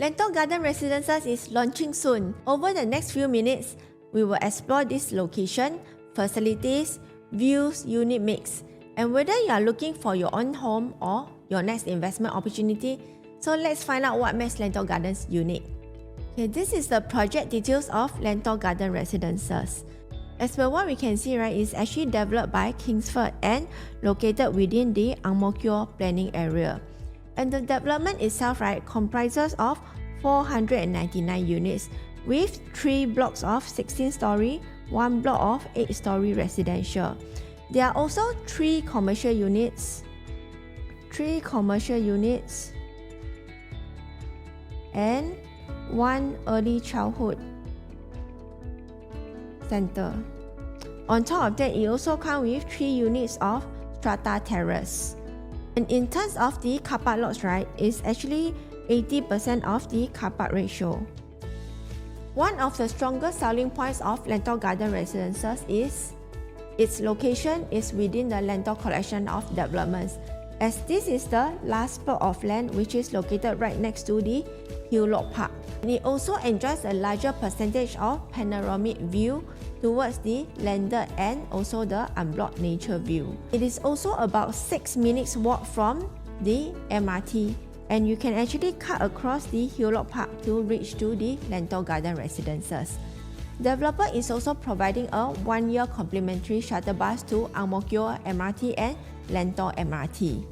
Lentor Garden Residences is launching soon. Over the next few minutes, we will explore this location, facilities, views, unit mix, and whether you are looking for your own home or your next investment opportunity. So let's find out what makes Lentor Gardens unique. Okay, this is the project details of Lentor Garden Residences. As per what we can see, right, it's actually developed by Kingsford and located within the Ang Mo Kio planning area. And the development itself, right, comprises of 499 units with 3 blocks of 16-story, 1 block of 8-story residential. There are also 3 commercial units, and 1 early childhood center. On top of that, it also comes with 3 units of strata terrace. And in terms of the car park lots, right, it's actually 80% of the car park ratio. One of the strongest selling points of Lentor Garden Residences is its location is within the Lentor collection of developments, as this is the last plot of land which is located right next to the Hillock Park. And it also enjoys a larger percentage of panoramic view towards the landed and also the unblocked nature view. It is also about 6 minutes walk from the MRT, and you can actually cut across the Hillock Park to reach to the Lentor Garden Residences. Developer is also providing a 1-year complimentary shuttle bus to Ang Mo Kio MRT and Lentor MRT.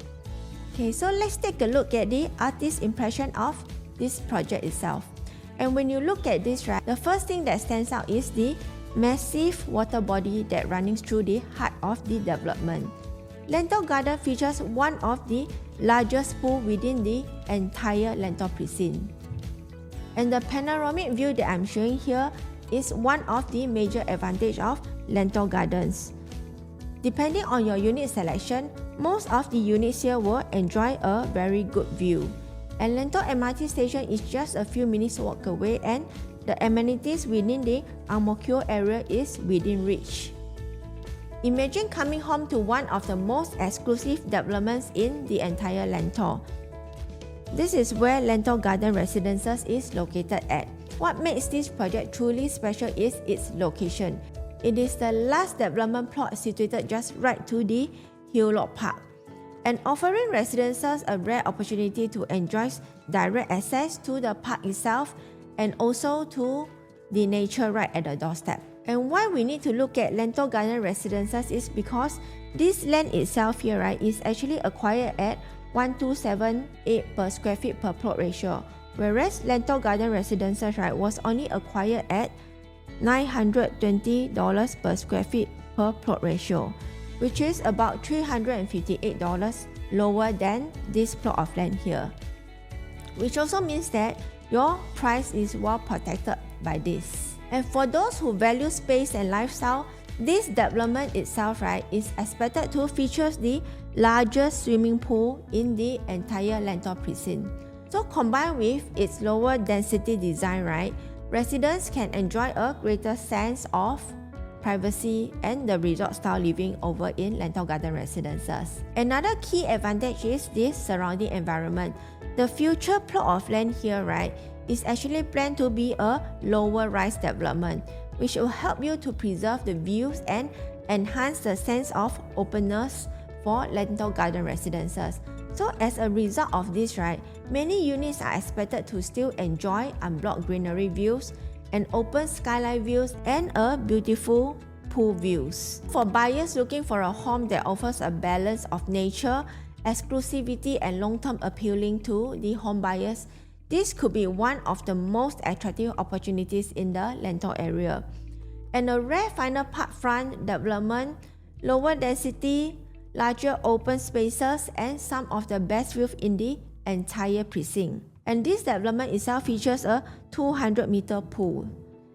Okay, so let's take a look at the artist's impression of this project itself. And when you look at this, right, the first thing that stands out is the massive water body that running through the heart of the development. Lentor Garden features one of the largest pool within the entire Lentor precinct. And the panoramic view that I'm showing here is one of the major advantages of Lentor Gardens. Depending on your unit selection, most of the units here will enjoy a very good view. And Lentor MRT station is just a few minutes walk away, and the amenities within the Ang Mo Kio area is within reach. Imagine coming home to one of the most exclusive developments in the entire Lentor. This is where Lentor Garden Residences is located at. What makes this project truly special is its location. It is the last development plot situated just right to the Hillock Park, and offering residents a rare opportunity to enjoy direct access to the park itself and also to the nature right at the doorstep. And why we need to look at Lentor Garden Residences is because this land itself here, right, is actually acquired at 1278 per square feet per plot ratio, whereas Lentor Garden Residences, right, was only acquired at $920 per square feet per plot ratio, which is about $358 lower than this plot of land here. Which also means that your price is well protected by this. And for those who value space and lifestyle, this development itself, right, is expected to feature the largest swimming pool in the entire Lentor precinct. So combined with its lower density design, right, residents can enjoy a greater sense of privacy and the resort style living over in Lentor Garden Residences. Another key advantage is the surrounding environment. The future plot of land here, right, is actually planned to be a lower rise development, which will help you to preserve the views and enhance the sense of openness for Lentor Garden Residences. So as a result of this, right, many units are expected to still enjoy unblocked greenery views and open skyline views and a beautiful pool views. For buyers looking for a home that offers a balance of nature, exclusivity and long-term appealing to the home buyers, this could be one of the most attractive opportunities in the Lentor area. And a rare final park front development, lower density, larger open spaces, and some of the best views in the entire precinct. And this development itself features a 200-meter pool.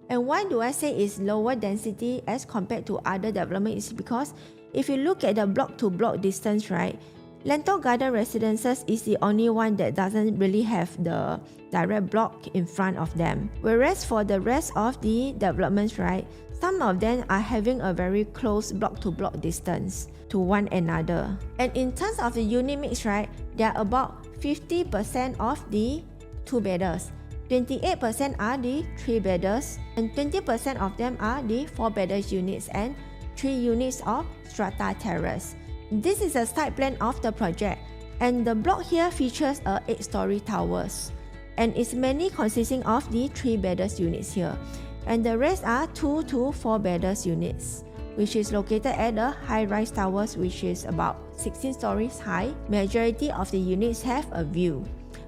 And why do I say it's lower density as compared to other developments? Is because if you look at the block-to-block distance, right, Lentor Garden Residences is the only one that doesn't really have the direct block in front of them. Whereas for the rest of the developments, right, some of them are having a very close block-to-block distance to one another. And in terms of the unit mix, right, they are about 50% of the two-bedders. 28% are the 3-bedders, and 20% of them are the 4-bedders units and 3 units of strata terrace. This is a site plan of the project, and the block here features a 8-story towers, and it's mainly consisting of the 3-bedders units here, and the rest are 2 to 4-bedders units, which is located at the high-rise towers, which is about 16 stories high. Majority of the units have a view,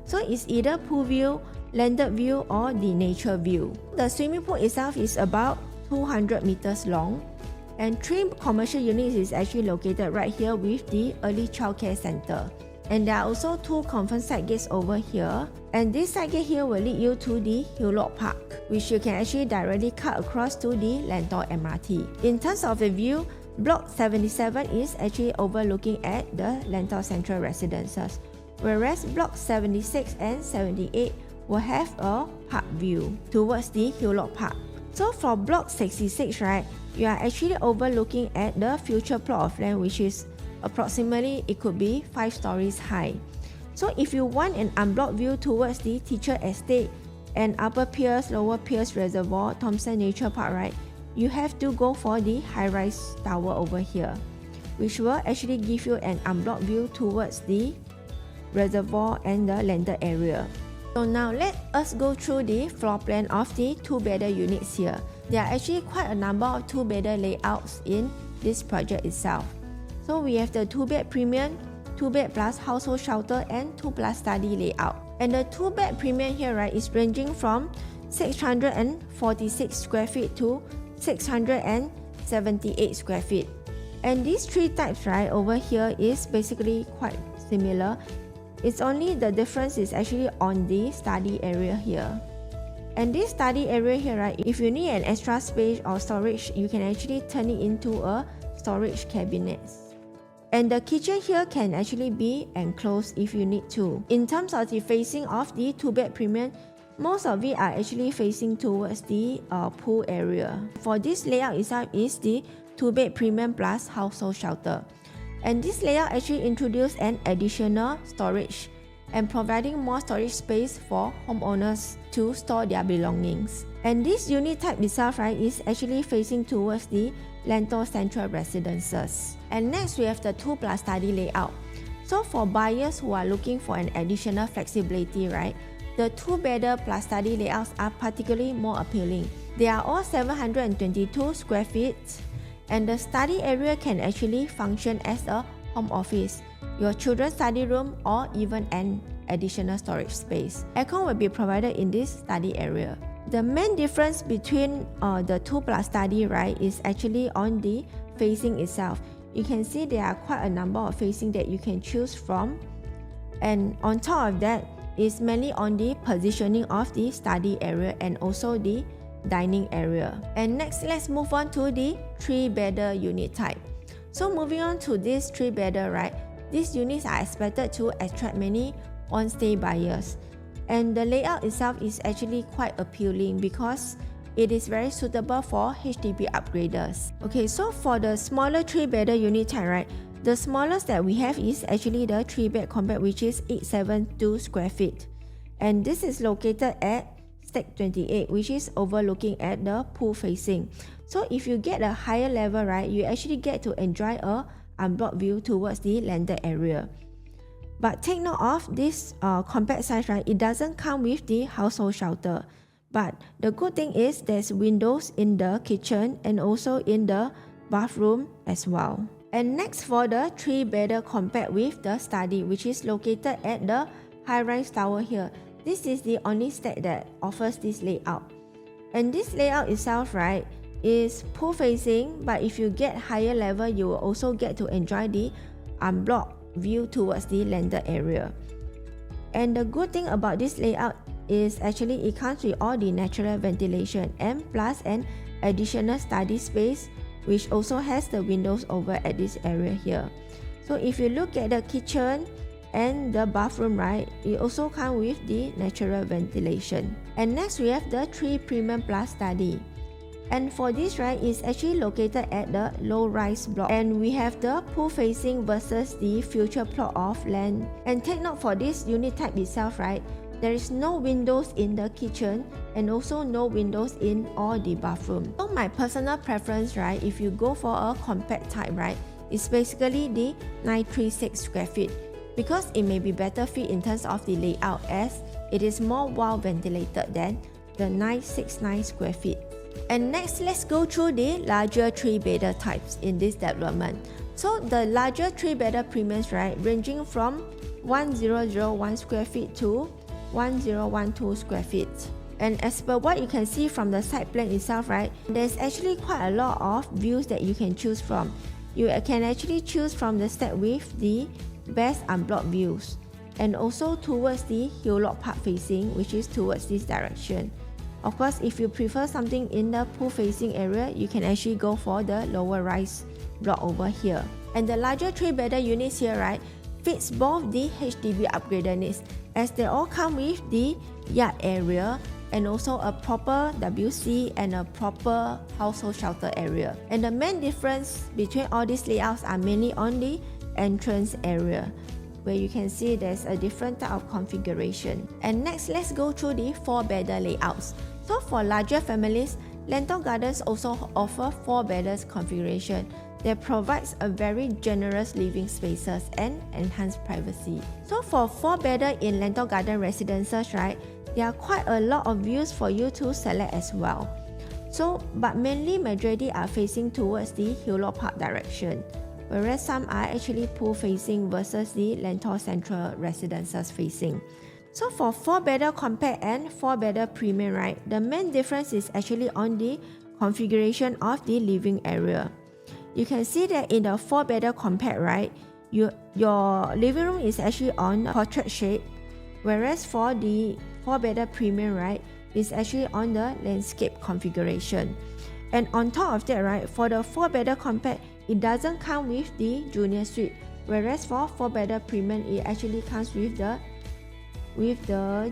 so it's either pool view, landed view, or the nature view. The swimming pool itself is about 200 meters long, and 3 commercial units is actually located right here with the early childcare center. And there are also 2 confirmed side gates over here, and this side gate here will lead you to the Hillock Park, which you can actually directly cut across to the Lentor MRT. In terms of the view, Block 77 is actually overlooking at the Lentor Central Residences, whereas Block 76 and 78 will have a park view towards the Hillock Park. So for Block 66, right, you are actually overlooking at the future plot of land, which is approximately, it could be 5 stories high. So if you want an unblocked view towards the Teacher Estate and Upper Pierce, Lower Pierce Reservoir, Thompson Nature Park, right, you have to go for the high-rise tower over here, which will actually give you an unblocked view towards the reservoir and the landed area. So now let us go through the floor plan of the 2-bedder units here. There are actually quite a number of 2-bedder layouts in this project itself. So we have the 2-bed premium, 2-bed plus household shelter, and 2 plus study layout. And the 2-bed premium here, right, is ranging from 646 square feet to 678 square feet. And these 3 types, right, over here is basically quite similar. It's only the difference is actually on the study area here. And this study area here, right, if you need an extra space or storage, you can actually turn it into a storage cabinet. And the kitchen here can actually be enclosed if you need to. In terms of the facing of the 2-bed premium, most of it are actually facing towards the pool area. For this layout itself is the 2-bed premium plus household shelter. And this layout actually introduced an additional storage and providing more storage space for homeowners to store their belongings. And this unit type itself, right, is actually facing towards the Lentor Central Residences. And next we have the 2 plus study layout. So for buyers who are looking for an additional flexibility, right, the 2-bedder plus study layouts are particularly more appealing. They are all 722 square feet, and the study area can actually function as a home office, your children's study room, or even an additional storage space. Aircon will be provided in this study area. The main difference between the 2 plus study, right, is actually on the facing itself. You can see there are quite a number of facing that you can choose from, and on top of that is mainly on the positioning of the study area and also the dining area. And next, let's move on to the 3-bedder unit type. So moving on to this 3-bedder, right, these units are expected to attract many on-stay buyers. And the layout itself is actually quite appealing because it is very suitable for HDB upgraders. Okay, so for the smaller 3-bedder unit type, right, the smallest that we have is actually the 3-bed compact, which is 872 square feet. And this is located at Stake 28, which is overlooking at the pool facing. So if you get a higher level, right, you actually get to enjoy a unblocked view towards the landed area. But take note of this compact size, right, it doesn't come with the household shelter. But the good thing is there's windows in the kitchen and also in the bathroom as well. And next, for the 3-bedder compact with the study, which is located at the high-rise tower here. This is the only state that offers this layout. And this layout itself, right, is pool facing, but if you get higher level, you will also get to enjoy the unblocked view towards the landed area. And the good thing about this layout is actually it comes with all the natural ventilation and plus an additional study space, which also has the windows over at this area here. So if you look at the kitchen and the bathroom, right, it also comes with the natural ventilation. And next we have the 3 Premium Plus study. And for this, right, it's actually located at the low-rise block. And we have the pool facing versus the future plot of land. And take note for this unit type itself, right, there is no windows in the kitchen and also no windows in all the bathroom. So my personal preference, right, if you go for a compact type, right, is basically the 936 square feet, because it may be better fit in terms of the layout as it is more well ventilated than the 969 square feet. And next, let's go through the larger 3-bedder types in this development. So the larger 3-bedder premiums, right, ranging from 1001 square feet to 1012 square feet. And as per what you can see from the site plan itself, right, there's actually quite a lot of views that you can choose from. You can actually choose from the step with the best unblocked views, and also towards the Hillock Park facing, which is towards this direction. Of course, if you prefer something in the pool facing area, you can actually go for the lower rise block over here. And the larger 3-bedder units here, right, fits both the HDB upgrader needs, as they all come with the yard area and also a proper WC and a proper household shelter area. And the main difference between all these layouts are mainly on the entrance area, where you can see there's a different type of configuration. And next, let's go through the 4-bedder layouts. So for larger families, Lentor Gardens also offer 4-bedders configuration that provides a very generous living spaces and enhanced privacy. So for 4-bedder in Lentor Garden Residences, right, there are quite a lot of views for you to select as well. So, but mainly majority are facing towards the Hillock Park direction, whereas some are actually pool facing versus the Lentor Central Residences facing. So for 4-bedder compact and 4-bedder premium, right, the main difference is actually on the configuration of the living area. You can see that in the 4-bedder compact, right, your living room is actually on portrait shape, whereas for the 4-bedder premium, right, is actually on the landscape configuration. And on top of that, right, for the 4-bedder compact, it doesn't come with the junior suite, whereas for 4-bedder premium, it actually comes with the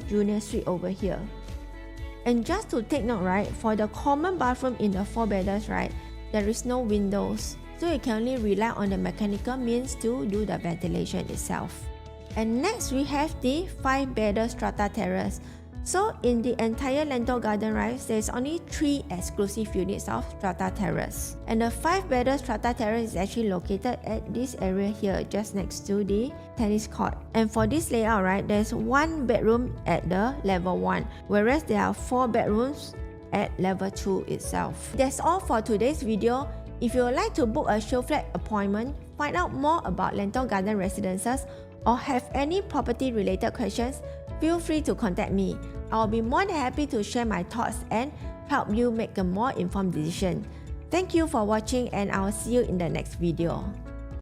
junior suite over here. And just to take note, right, for the common bathroom in the 4-bedders, right, there is no windows, so you can only rely on the mechanical means to do the ventilation itself. And next, we have the 5-bedder strata terrace. So in the entire Lentor Garden, right, there's only 3 exclusive units of strata terrace. And the 5-bedder strata terrace is actually located at this area here, just next to the tennis court. And for this layout, right, there's 1 bedroom at the level 1, whereas there are 4 bedrooms at level 2 itself. That's all for today's video. If you would like to book a show flat appointment, find out more about Lentor Garden Residences, or have any property related questions, feel free to contact me. I'll be more than happy to share my thoughts and help you make a more informed decision. Thank you for watching, and I'll see you in the next video.